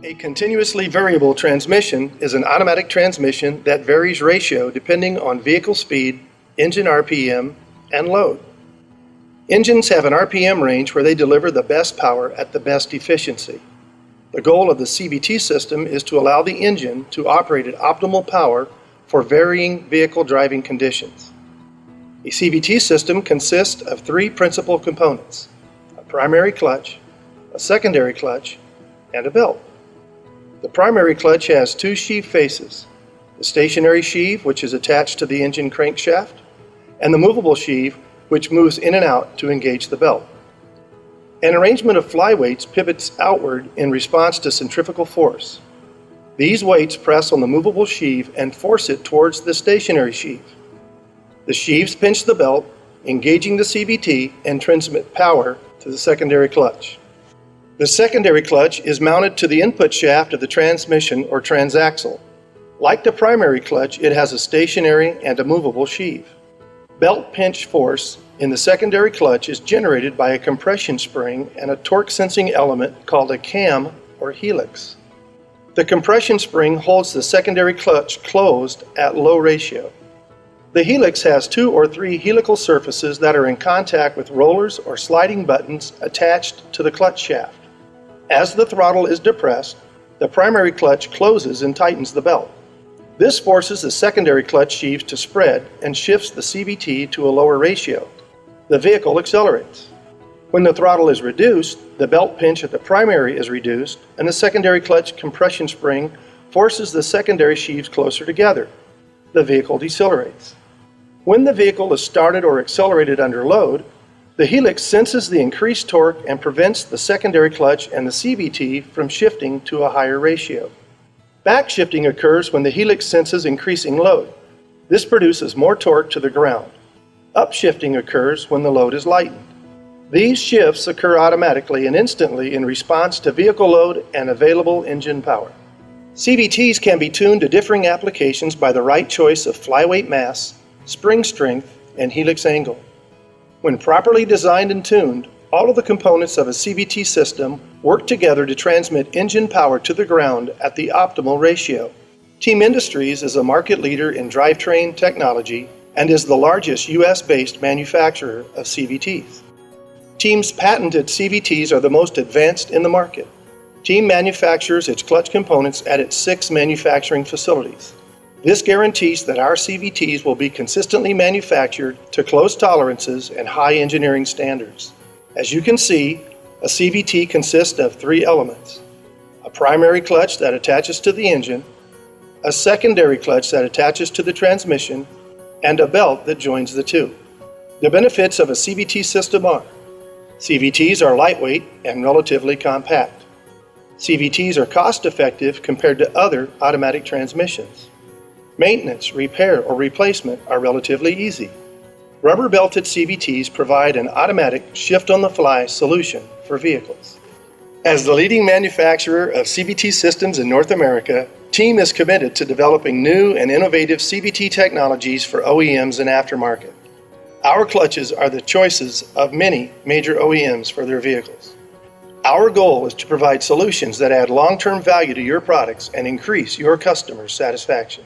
A continuously variable transmission is an automatic transmission that varies ratio depending on vehicle speed, engine RPM, and load. Engines have an RPM range where they deliver the best power at the best efficiency. The goal of the CVT system is to allow the engine to operate at optimal power for varying vehicle driving conditions. A CVT system consists of three principal components: a primary clutch, a secondary clutch, and a belt. The primary clutch has two sheave faces: the stationary sheave, which is attached to the engine crankshaft, and the movable sheave, which moves in and out to engage the belt. An arrangement of fly weights pivots outward in response to centrifugal force. These weights press on the movable sheave and force it towards the stationary sheave. The sheaves pinch the belt, engaging the CVT, and transmit power to the secondary clutch. The secondary clutch is mounted to the input shaft of the transmission or transaxle. Like the primary clutch, it has a stationary and a movable sheave. Belt pinch force in the secondary clutch is generated by a compression spring and a torque sensing element called a cam or helix. The compression spring holds the secondary clutch closed at low ratio. The helix has two or three helical surfaces that are in contact with rollers or sliding buttons attached to the clutch shaft. As the throttle is depressed, the primary clutch closes and tightens the belt. This forces the secondary clutch sheaves to spread and shifts the CVT to a lower ratio. The vehicle accelerates. When the throttle is reduced, the belt pinch at the primary is reduced, and the secondary clutch compression spring forces the secondary sheaves closer together. The vehicle decelerates. When the vehicle is started or accelerated under load, the helix senses the increased torque and prevents the secondary clutch and the CVT from shifting to a higher ratio. Backshifting occurs when the helix senses increasing load. This produces more torque to the ground. Upshifting occurs when the load is lightened. These shifts occur automatically and instantly in response to vehicle load and available engine power. CVTs can be tuned to differing applications by the right choice of flyweight mass, spring strength, and helix angle. When properly designed and tuned, all of the components of a CVT system work together to transmit engine power to the ground at the optimal ratio. Team Industries is a market leader in drivetrain technology and is the largest US-based manufacturer of CVTs. Team's patented CVTs are the most advanced in the market. Team manufactures its clutch components at its 6 manufacturing facilities. This guarantees that our CVTs will be consistently manufactured to close tolerances and high engineering standards. As you can see, a CVT consists of 3 elements: a primary clutch that attaches to the engine, a secondary clutch that attaches to the transmission, and a belt that joins the two. The benefits of a CVT system are: CVTs are lightweight and relatively compact. CVTs are cost-effective compared to other automatic transmissions. Maintenance, repair, or replacement are relatively easy. Rubber-belted CVTs provide an automatic shift-on-the-fly solution for vehicles. As the leading manufacturer of CVT systems in North America, Team is committed to developing new and innovative CVT technologies for OEMs and aftermarket. Our clutches are the choices of many major OEMs for their vehicles. Our goal is to provide solutions that add long-term value to your products and increase your customers' satisfaction.